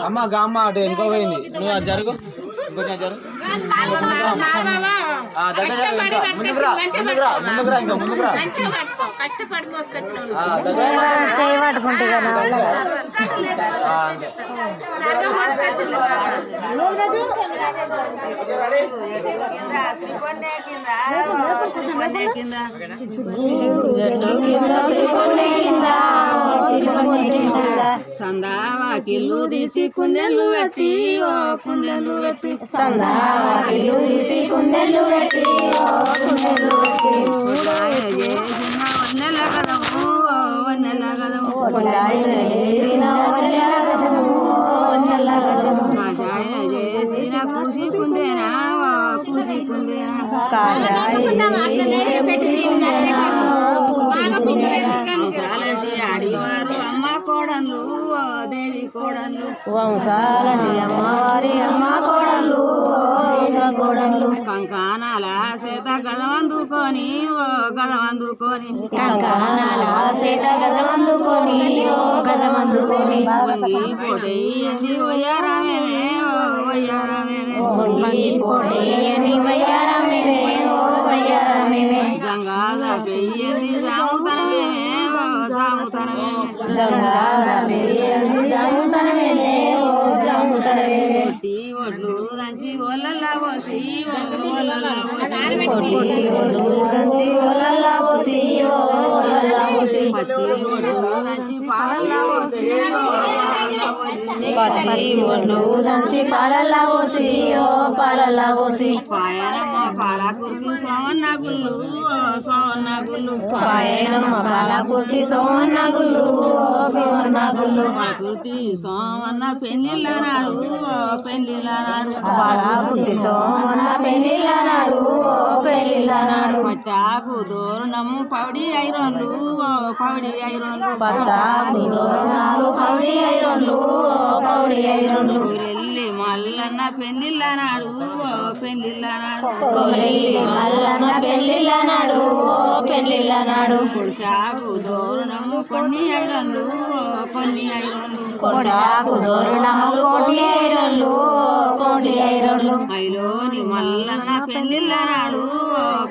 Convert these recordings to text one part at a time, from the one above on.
అమ్మ గామ్మ అటు ఇంకో పోయింది నువ్వు అది జరుగు ఇంకొంచెం జరుగు ముందుకురా ఇంకా ముందుకురా చేయి పట్టుకుంటే సందావాకిల్లు తీసి కుందెలు పెట్టి కుందెలు పెట్టి సందావాకిల్లు తీసి కుందెలు పెట్టి వన్నెల గదము వన్నెల గదము కాషాయ చేసిన పూసి కుందేనా పూసి కుందేనా ఆడివారు అమ్మ కోడళ్ళు దేవి కోడళ్ళు వంశాలని అమ్మవారి అమ్మ కోడళ్ళు కోడళ్ళు కంకానాల చేత గదవందుకొని గదవందుకొని కంకానాల చేత గజమందుకొని గజమందుకొని పొడి అని వయ్యారామే వయ్యారామే పొడి వయ్యారామే వయ్యారామే గంగాద పెయ్యని రాముతనమే రాముతనమే గంగాద పెయ్యని జాముతనమే జాముతనమే ఒడ్లు దంచి ఒళ్ళల్లా పోసి ఒళ్ళల్లా పొడి ఒడ్లు దంచి ఒళ్ళల్లా పోసి ఒళ్ళల్లా పోసి పచ్చి ఒడ్లు దంచి పాలల్లా పోసి పచ్చి ఒడ్లు దంచి పాలల్లా పోసి పాలల్లా పోసి పాయనమ్మ పాల కుర్తి సోమన్న గుళ్ళు సోమన్న గుళ్ళు పాయనమ్మ పాల కుర్తి సోమన్న గుళ్ళు సోమన్న గుళ్ళు కుర్తి సోమన్న పెళ్ళిళ్ళ నాడు పెళ్ళిళ్ళ నాడు పాల కుర్తి సోమన్న పెళ్ళిళ్ళ నాడు పెళ్ళిళ్ళ నాడు పచ్చాకు దూరణము పౌడి ఐరోన్లు పౌడి ఐరోన్లు పచ్చాకు దూరణాలు పౌడి ఐరోన్లు పౌడి ఐరోన్లు ఊరెల్లి మల్లన్న పెళ్ళిళ్ళ నాడు పెళ్ళిళ్ళ నాడు కొరెల్లి మల్లన్న పెళ్ళిళ్ళ నాడు పెళ్ళిళ్ళ నాడు పురుషాకు దూరణము కొన్ని ఐరోన్లు కొన్ని ఐరోన్లు కొట్టాకు దూరణములు కోటి ఐరోన్లు కోటి ఐరోన్లు ఐలోని మల్లన్న పెళ్ళిళ్ళ నాడు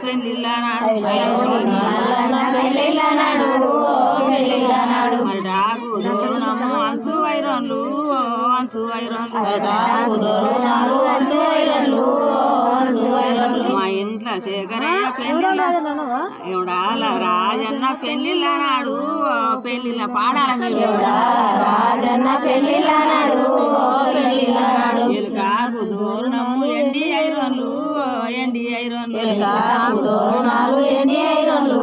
పెళ్ళిళ్ళ నాడు మల్లన్న పెళ్ళిళ్ళ నాడు పెళ్ళిళ్ళ నాడు మరడాకు దూరణము అంచు ఐరోన్లు అంచు ఐరోన్లు కొట్టాకు దూరణాలు అంచు ఐరోన్లు అంచు ఐరోన్లు మా ఇంట్లో శేఖరయ్య పెళ్ళిళ్ళ ఎవడాల రాజన్న పెళ్ళిళ్ళ నాడు పెళ్ళిళ్ళ పాడాల మీరు రాజన్న పెళ్ళిళ్ళ నాడు పెళ్ళిళ్ళ నాడు ఎలుకాకు దూరణము ఎండి ఐరోన్లు ఎండి ఐరోన్లు ఎలుకాకు దూరణాలు ఎండి ఐరోన్లు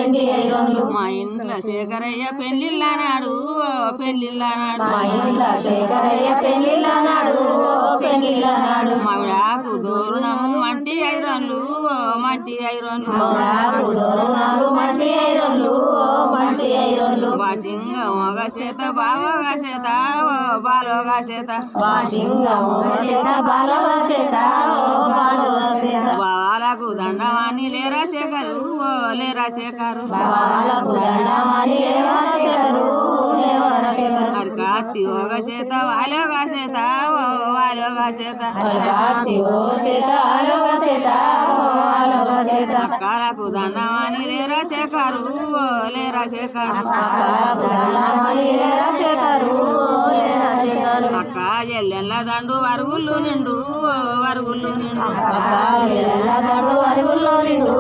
ఎండి ఐరోన్లు మా ఇంట్లో శేఖరయ్య పెళ్ళిళ్ళ నాడు పెళ్ళిళ్ళ నాడు మా ఇంట్లో శేఖరయ్య పెళ్ళిళ్ళ నాడు పెళ్ళిళ్ళ నాడు మామిడాకు దూరణము మట్టి ఐరోన్లు మట్టి ఐరోన్లు మామిడాకు దూరణాలు మట్టి ఐరోన్లు మట్టి ఐరోన్లు వాసింగ మగ చేత బావగా చేత బాలోగా చేత వాసింగం చేత బాలగా చేత బాలగా చేత బాలకు దండవాణి లేరా శేఖరు లేరా శేఖరు బాలకు దండమని లేవర శేఖరు లేవర శేఖరు అరికాతి ఒక చేత వాలోగా చేత వాలోగా చేత అల్లాచి ఓ చేత ఆలోగా చేత ఆలోగా చేత అక్కలకు దండవాణి లేరా శేఖరు లేరా శేఖరు అక్కలకు దండమని లేరా శేఖరు లేరా శేఖరు అక్క ఎల్లెల్ల దండు వరుగుళ్ళు నిండు వరుగుళ్ళు నిండు దండు అరుగుల్లో నిండు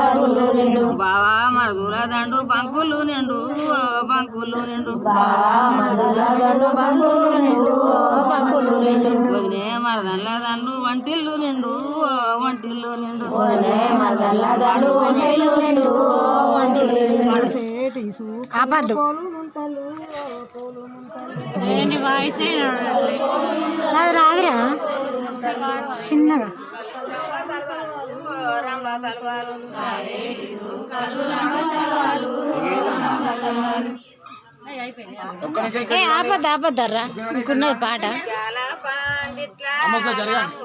అరుగుల్లో నిండు బావా మరుగుల దండు బంకులు నిండు బంకులు నిండు మధుల దండు బంకులు నిండు బంకులు నిండు వదిలే మరదల్ల దండు వంటిల్లు నిండు వంటిల్లు నిండు వదిలే మరదల్ల దండు వంటిల్లు నిండు వంటిల్లు నిండు ఆపద్దు అది రాదురా చిన్నగా ఆపద్దర్రా మీకున్నది పాట అమ్మ ఒకసారి జరగండి.